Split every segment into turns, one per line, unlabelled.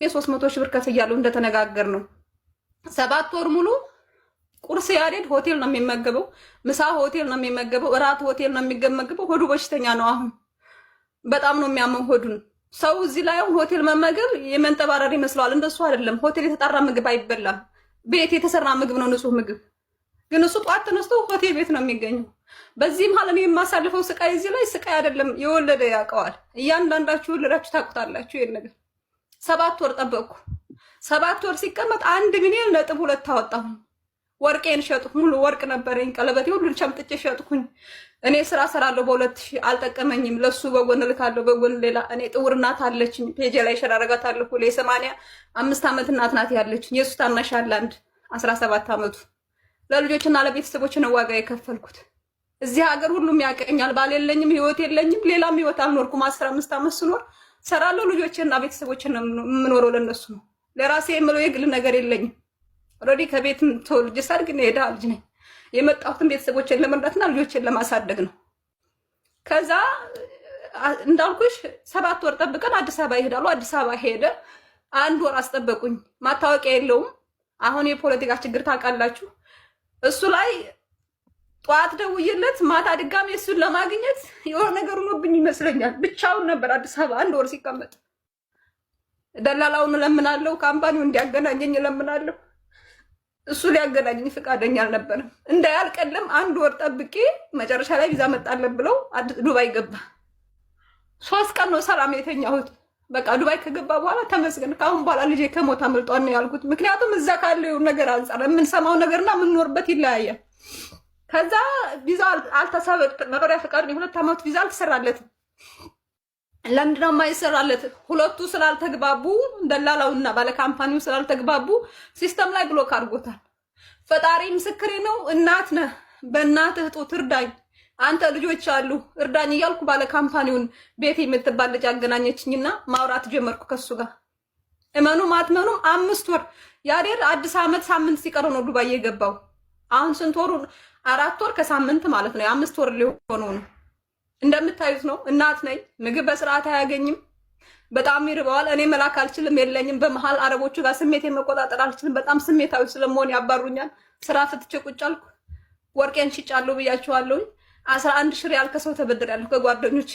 የ300 ሺህ ብር ከፍያለሁ እንደተነጋገር ነው። 7 ወር ሙሉ ቁርስ ያሬድ ሆቴል ነው የሚመገበው፣ ምሳ ሆቴል ነው የሚመገበው፣ እራት ሆቴል ነው የሚመገበው። ሆዱ በሽተኛ ነው። አሁን በጣም ነው የሚያመው ሆዱን። ሰው እዚህ ላይ ሆቴል መመገብ የመንጠባረር ይመስለዋል። እንደሱ አይደለም። ሆቴል የተጣራ ምግብ አይበላም። ቤት የተሰራ ምግብ ነው፣ ንጹህ ምግብ። ግን እሱ ጧት ተነስቶ ሆቴል ቤት ነው የሚገኘው። በዚህ መሀል እኔ የማሳልፈው ስቃይ እዚህ ላይ ስቃይ አይደለም። የወለደ ያውቀዋል። እያንዳንዳችሁ ወለዳችሁ ታውቁታላችሁ። ይሄን ነገር 7 ወር ጠበቅኩ። 7 ወር ሲቀመጥ 1 ሚሊዮን ነጥብ 2 አወጣሁ። ወርቄን ሸጥኩ። ሙሉ ወርቅ ነበረኝ። ቀለበቴ ሁሉ ቸምጥቼ ሸጥኩኝ። እኔ ስራ ሰራለሁ በ2000 አልጠቀመኝም። ለሱ በጎን ልካለሁ፣ በጎን ሌላ። እኔ ጥውር እናት አለችኝ፣ ፔጄ ላይ ሸራረጋታለሁ። ለ85 ዓመት እናት ናት ያለችኝ። የሱ ታናሽ አለ አንድ 17 ዓመቱ። ለልጆችና ለቤተሰቦች ነው ዋጋ የከፈልኩት። እዚህ ሀገር ሁሉም ያቀኛል። ባል የለኝም፣ ህይወት የለኝም፣ ሌላም ህይወት አልኖርኩም። 15 ዓመት ስኖር ሰራለሁ። ልጆችና ቤተሰቦችን ነው የምኖረው፣ ለነሱ ነው። ለራሴ የምለው የግል ነገር የለኝም። ኦልሬዲ ከቤት ተወልጄ ሳድግ ነው የድሃ ልጅ ነኝ። የመጣሁትን ቤተሰቦችን ለመርዳትና ልጆችን ለማሳደግ ነው። ከዛ እንዳልኩሽ 7 ወር ጠብቀን አዲስ አበባ ይሄዳሉ። አዲስ አበባ ሄደ። 1 ወር አስጠበቁኝ። ማታወቂያ የለውም። አሁን የፖለቲካ ችግር ታውቃላችሁ። እሱ ላይ ጠዋት ደውዬለት ማታ ድጋሜ እሱን ለማግኘት የሆነ ነገር ሆኖብኝ ይመስለኛል። ብቻውን ነበር አዲስ አበባ 1 ወር ሲቀመጥ። ደላላውን እለምናለሁ፣ ካምፓኒው እንዲያገናኘኝ እለምናለሁ። እሱ ሊያገናኘኝ ፈቃደኛ አልነበረም። እንዳያልቀለም 1 ወር ጠብቄ መጨረሻ ላይ ቪዛ መጣለን ብለው ዱባይ ገባ። 3 ቀን ነው ሰላም የተኛሁት። በቃ ዱባይ ከገባ በኋላ ተመስገን፣ ካሁን በኋላ ልጄ ከሞት አምልጧል ነው ያልኩት። ምክንያቱም እዛ ካለው ነገር አንጻር የምንሰማው ነገርና የምንኖርበት ይለያያል። ከዛ ቪዛ አልተሰበጥ መኖሪያ ፈቃድ የ2 ዓመት ቪዛ አልተሰራለትም። ለምንድን ነው የማይሰራለት? ሁለቱ ስላልተግባቡ፣ ደላላውና ባለ ካምፓኒው ስላልተግባቡ ሲስተም ላይ ብሎክ አድርጎታል። ፈጣሪ ምስክሬ ነው። እናት ነህ፣ በእናትህ ጡት እርዳኝ፣ አንተ ልጆች አሉ እርዳኝ እያልኩ ባለ ካምፓኒውን ቤት የምትባል ልጅ አገናኘችኝና ማውራት ጀመርኩ ከሱ ጋር። እመኑም አትመኑም 5 ወር ያሬድ አዲስ ዓመት ሳምንት ሲቀረው ነው ዱባይ የገባው። አሁን ስንት ወሩ? 4 ወር ከሳምንት ማለት ነው። የ5 ወር ሊሆነው ነው። እንደምታዩት ነው። እናት ነኝ። ምግብ በስርዓት አያገኝም። በጣም ይርበዋል። እኔ መላክ አልችልም፣ የለኝም። በመሃል አረቦቹ ጋር ስሜቴን መቆጣጠር አልችልም። በጣም ስሜታዊ ስለመሆን ያባሩኛል። ስራ ፍትቼ ቁጭ አልኩ። ወርቄን ሽጫለሁ ብያቸዋለሁ። 11 ሺህ ሪያል ከሰው ተበድሬያለሁ ከጓደኞቼ።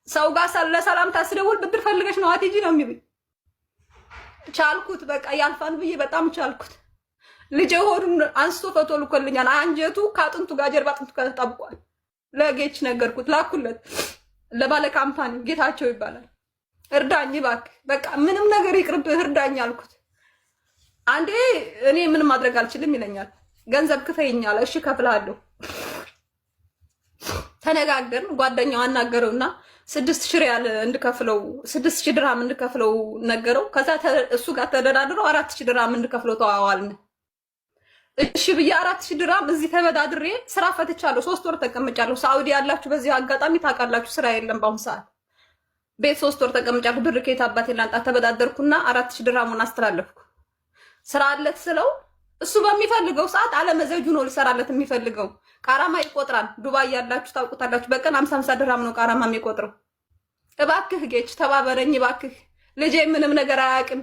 ሰው ጋር ለሰላምታ ስደውል ብድር ፈልገሽ ነው አትሄጂ ነው የሚሉኝ። ቻልኩት፣ በቃ ያልፋን ብዬ በጣም ቻልኩት። ልጄ ሆዱን አንስቶ ፈቶ ልኮልኛል። አንጀቱ ከአጥንቱ ጋር ጀርባ አጥንቱ ጋር ተጣብቋል። ለጌች ነገርኩት፣ ላኩለት። ለባለ ካምፓኒ ጌታቸው ይባላል። እርዳኝ እባክህ፣ በቃ ምንም ነገር ይቅርብህ እርዳኝ አልኩት። አንዴ እኔ ምንም ማድረግ አልችልም ይለኛል። ገንዘብ ክፈይኛል። እሺ ከፍላለሁ። ተነጋገርን። ጓደኛው አናገረውና 6000 ሪያል እንድከፍለው 6000 ድርሃም እንድከፍለው ነገረው። ከዛ እሱ ጋር ተደራድረው 4000 ድርሃም እንድከፍለው ተዋዋልን። እሺ ብዬ 4000 ድርሃም እዚህ ተበዳድሬ ስራ ፈትቻለሁ። 3 ወር ተቀምጫለሁ። ሳውዲ ያላችሁ በዚህ አጋጣሚ ታውቃላችሁ፣ ስራ የለም በአሁኑ ሰዓት። ቤት 3 ወር ተቀምጫለሁ። ብር ከየት አባቴ ላንጣ? ተበዳደርኩና 4000 ድርሃሙን አስተላለፍኩ። ስራ አለት ስለው እሱ በሚፈልገው ሰዓት አለመዘጁ ነው ልሰራለት የሚፈልገው። ቃራማ ይቆጥራል። ዱባይ ያላችሁ ታውቁታላችሁ። በቀን 50 ድርሃም ነው ቃራማ የሚቆጥረው። እባክህ ጌች ተባበረኝ እባክህ። ልጄ ምንም ነገር አያውቅም፣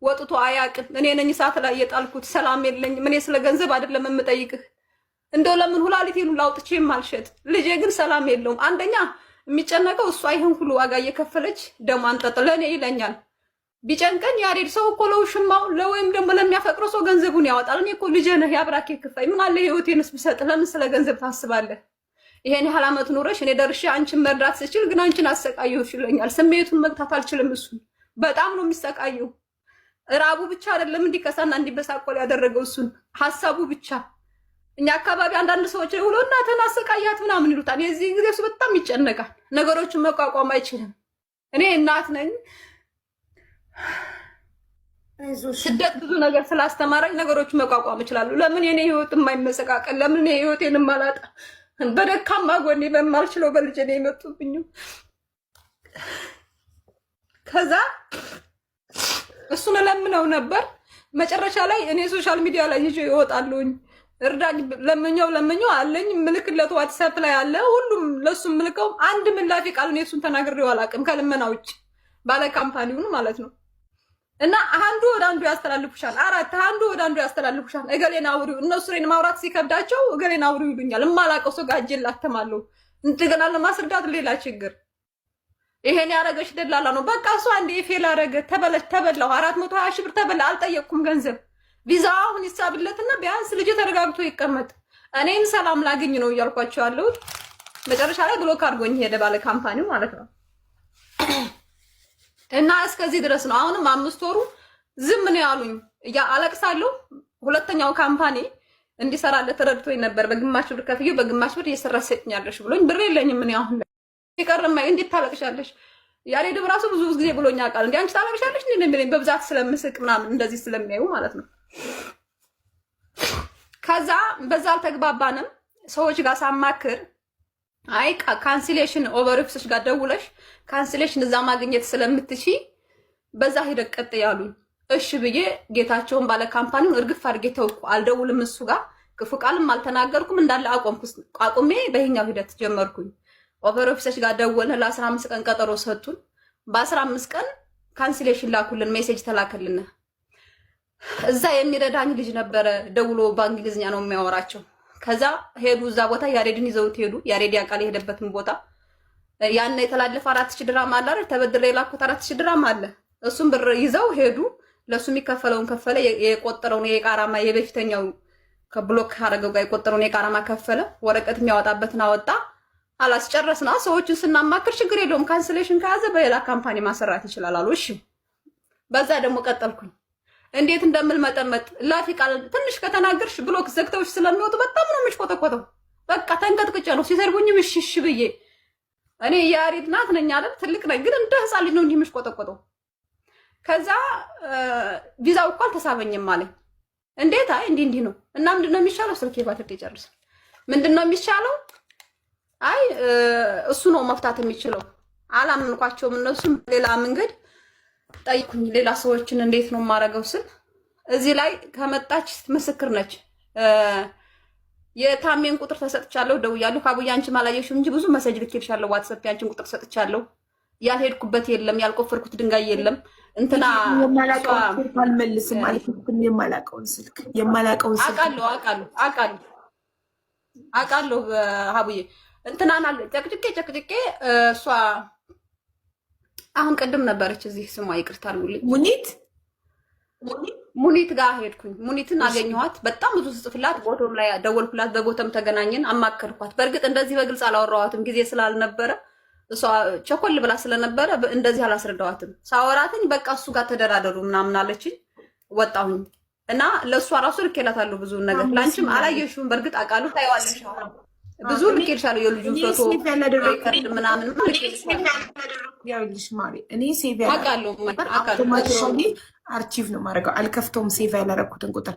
ወጥቶ አያውቅም። እኔ ነኝ ሰዓት ላይ የጣልኩት። ሰላም የለኝም። እኔ ስለ ገንዘብ አይደለም የምጠይቅህ። እንደው ለምን ሁላሊቴን ላውጥቼ ማልሸጥ። ልጄ ግን ሰላም የለውም። አንደኛ የሚጨነቀው እሷ ይሄን ሁሉ ዋጋ እየከፈለች ደሞ አንጠጥ ለኔ ይለኛል። ቢጨንቀኝ ያሬድ ሰው እኮ ለውሽማው ለወይም ደግሞ ለሚያፈቅረው ሰው ገንዘቡን ያወጣል። እኔ እኮ ልጄ ነህ፣ ያብራኬ ክፋይ። ምን አለ ህይወቴንስ ብሰጥ? ለምን ስለ ገንዘብ ታስባለህ? ይሄን ያህል ዓመት ኖረሽ እኔ ደርሼ አንቺን መርዳት ስችል ግን አንቺን አሰቃየሁሽ ይለኛል። ስሜቱን መግታት አልችልም። እሱ በጣም ነው የሚሰቃየው። ራቡ ብቻ አይደለም እንዲከሳና እንዲበሳቆል ያደረገው እሱን ሐሳቡ ብቻ። እኛ አካባቢ አንዳንድ ሰዎች ሁሉ እናትን አሰቃያት ምናምን ይሉታል። የዚህ ጊዜ እሱ በጣም ይጨነቃል። ነገሮችን መቋቋም አይችልም። እኔ እናት ነኝ። ስደት ብዙ ነገር ስላስተማረኝ ነገሮችን መቋቋም እችላለሁ። ለምን የኔ ህይወት የማይመሰቃቀል? ለምን እኔ ህይወቴን የማላጣ? በደካማ ጎኔ በማልችለው በልጄ ነው የመጡብኝ። ከዛ እሱን ለምነው ነበር። መጨረሻ ላይ እኔ ሶሻል ሚዲያ ላይ ይዤ ይወጣሉኝ። እርዳኝ ለምኘው አለኝ። ምልክለት ዋትስአፕ ላይ አለ። ሁሉም ለሱ ምልከው አንድ ምላፊ ቃል ነው እሱን ተናግሬው አላውቅም ከልመና ውጭ። ባለ ካምፓኒውን ማለት ነው። እና አንዱ ወደ አንዱ ያስተላልፉሻል። አራት አንዱ ወደ አንዱ ያስተላልፉሻል። እገሌን አውሪው። እነሱ እኔን ማውራት ሲከብዳቸው እገሌን አውሪው ይሉኛል። እማላውቀው ሰው ጋር እጄ ላተማለሁ። እንደገና ለማስረዳት ሌላ ችግር። ይሄን ያረገች ደላላ ነው። በቃ እሱ አንዴ ፌል አረገ። ተበላሁ 420 ሺህ ብር ተበላ። አልጠየቅኩም ገንዘብ። ቪዛ አሁን ይሳብለትና ቢያንስ ልጅ ተረጋግቶ ይቀመጥ፣ እኔም ሰላም ላገኝ ነው እያልኳቸው ያለሁት። መጨረሻ ላይ ብሎክ አድርጎኝ ሄደ ባለ ካምፓኒው ማለት ነው። እና እስከዚህ ድረስ ነው። አሁንም 5 ወሩ ዝም ነው ያሉኝ። አለቅሳለሁ። ሁለተኛው ካምፓኒ እንዲሰራለት ተረድቶኝ ነበር። በግማሽ ብር ከፍዬው በግማሽ ብር እየሰራ ሰጥኛለሽ ብሎኝ ብር የለኝም ምን አሁን ይቀርማ እንዴት ታለቅሻለሽ? ያሬድም ራሱ ብዙ ጊዜ ብሎኛ ቃል እንዴ አንቺ ታለቅሻለሽ እንዴ እንደሚለኝ በብዛት ስለምስቅ ምናምን እንደዚህ ስለሚያዩ ማለት ነው። ከዛ በዛ አልተግባባንም። ሰዎች ጋር ሳማክር አይ ካንሲሌሽን ኦቨርፊሶች ጋር ደውለሽ ካንሲሌሽን እዛ ማግኘት ስለምትሺ በዛ ሂደት ቀጥ ያሉኝ። እሺ ብዬ ጌታቸውን ባለ ካምፓኒውን እርግፍ አድርጌ ተውኩ። አልደውልም እሱ ጋር ክፉ ቃልም አልተናገርኩም። እንዳለ አቁሜ በይኛው ሂደት ጀመርኩኝ። ኦቨርፊሶች ጋር ደወልን። ለ15 ቀን ቀጠሮ ሰጡን። በ15 ቀን ካንሲሌሽን ላኩልን፣ ሜሴጅ ተላከልን። እዛ የሚረዳኝ ልጅ ነበረ፣ ደውሎ በእንግሊዝኛ ነው የሚያወራቸው። ከዛ ሄዱ እዛ ቦታ ያሬድን ይዘውት ሄዱ። ያሬድ ያውቃል የሄደበትን ቦታ። ያን የተላለፈ 4000 ድራም አለ አይደል? ተበድሬ የላኩት 4000 ድራም አለ። እሱም ብር ይዘው ሄዱ። ለሱ የሚከፈለውን ከፈለ። የቆጠረውን የቃራማ የበፊተኛው ከብሎክ አረገው ጋር የቆጠረውን የቃራማ ከፈለ። ወረቀት የሚያወጣበትን አወጣ። አላስጨረስና ሰዎችን ስናማክር ችግር የለውም ካንስሌሽን ከያዘ በሌላ ካምፓኒ ማሰራት ይችላል አሉ። እሺ በዛ ደግሞ ቀጠልኩኝ። እንዴት እንደምል መጠመጥ ላፊ ቃል ትንሽ ከተናገርሽ ብሎክ ዘግተውሽ ስለሚወጡ በጣም ነው የምሽቆጠቆጠው። በቃ ተንቀጥቅጬ ነው ሲሰርቡኝም እሺ ብዬ እኔ ያሬድ ናት ነኝ አይደል? ትልቅ ነኝ ግን እንደ ህፃን ልጅ ነው እንዲህ የምሽቆጠቆጠው። ከዛ ቪዛው እኮ አልተሳበኝም አለኝ። እንዴት? አይ እንዲህ ነው እና ምንድነው የሚሻለው? ስልኬ ባትሪ ይጨርስ። ምንድነው የሚሻለው? አይ እሱ ነው መፍታት የሚችለው። አላመንኳቸውም። እነሱም ሌላ መንገድ ጠይቁኝ፣ ሌላ ሰዎችን እንዴት ነው የማደርገው ስል እዚህ ላይ ከመጣች ምስክር ነች። የታሜን ቁጥር ተሰጥቻለሁ፣ ደውያለሁ። ካቡያ አንቺ ማላየሽው እንጂ ብዙ መሰጅ ልኬልሻለሁ። ዋትስአፕ ያንቺን ቁጥር ተሰጥቻለሁ። ያልሄድኩበት የለም፣ ያልቆፈርኩት ድንጋይ የለም። እንትና
አልመልስም ማለት ነው። የማላውቀውን ስልክ
አውቃለሁ ሀቡዬ እንትናና ጨቅጭቄ እሷ አሁን ቅድም ነበረች እዚህ ስሟ ይቅርታ አድርጉልኝ። ሙኒት ጋር ሄድኩኝ። ሙኒትን አገኘኋት። በጣም ብዙ ጽፍላት ቦቶም ላይ ደወልኩላት። በቦተም ተገናኘን፣ አማከርኳት። በእርግጥ እንደዚህ በግልጽ አላወራኋትም ጊዜ ስላልነበረ እሷ ቸኮል ብላ ስለነበረ እንደዚህ አላስረዳኋትም። ሳወራትኝ በቃ እሱ ጋር ተደራደሩ ምናምን አለችኝ። ወጣሁኝ እና ለእሷ ራሱ ልኬላታለሁ ብዙ ነገር። ላንቺም አላየሽውም በእርግጥ አውቃለሁ፣ ታይዋለሽ። ብዙ ልኬልሻለሁ የልጁን ፎቶ ምናምን
ያልሽ ማሪ እኔ ሴቭ አርቺቭ ነው ማድረገው። አልከፍተውም ሴቭ ያላረኩትን ቁጥር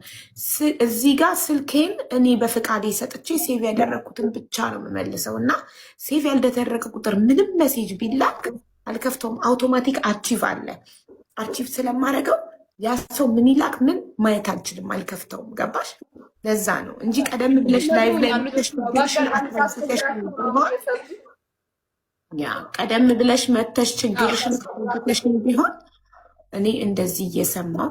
እዚህ ጋር ስልኬን እኔ በፍቃዴ ሰጥቼ ሴቭ ያደረኩትን ብቻ ነው የምመልሰው እና ሴቭ ያልተደረገ ቁጥር ምንም ሜሴጅ ቢላክ አልከፍተውም። አውቶማቲክ አርቺቭ አለ። አርቺቭ ስለማደርገው ያ ሰው ምን ይላክ ምን ማየት አልችልም፣ አልከፍተውም። ገባሽ? ለዛ ነው እንጂ ቀደም ብለሽ ላይቭ ላይ ቀደም ብለሽ መተሽ ችግርሽን ቢሆን እኔ እንደዚህ እየሰማው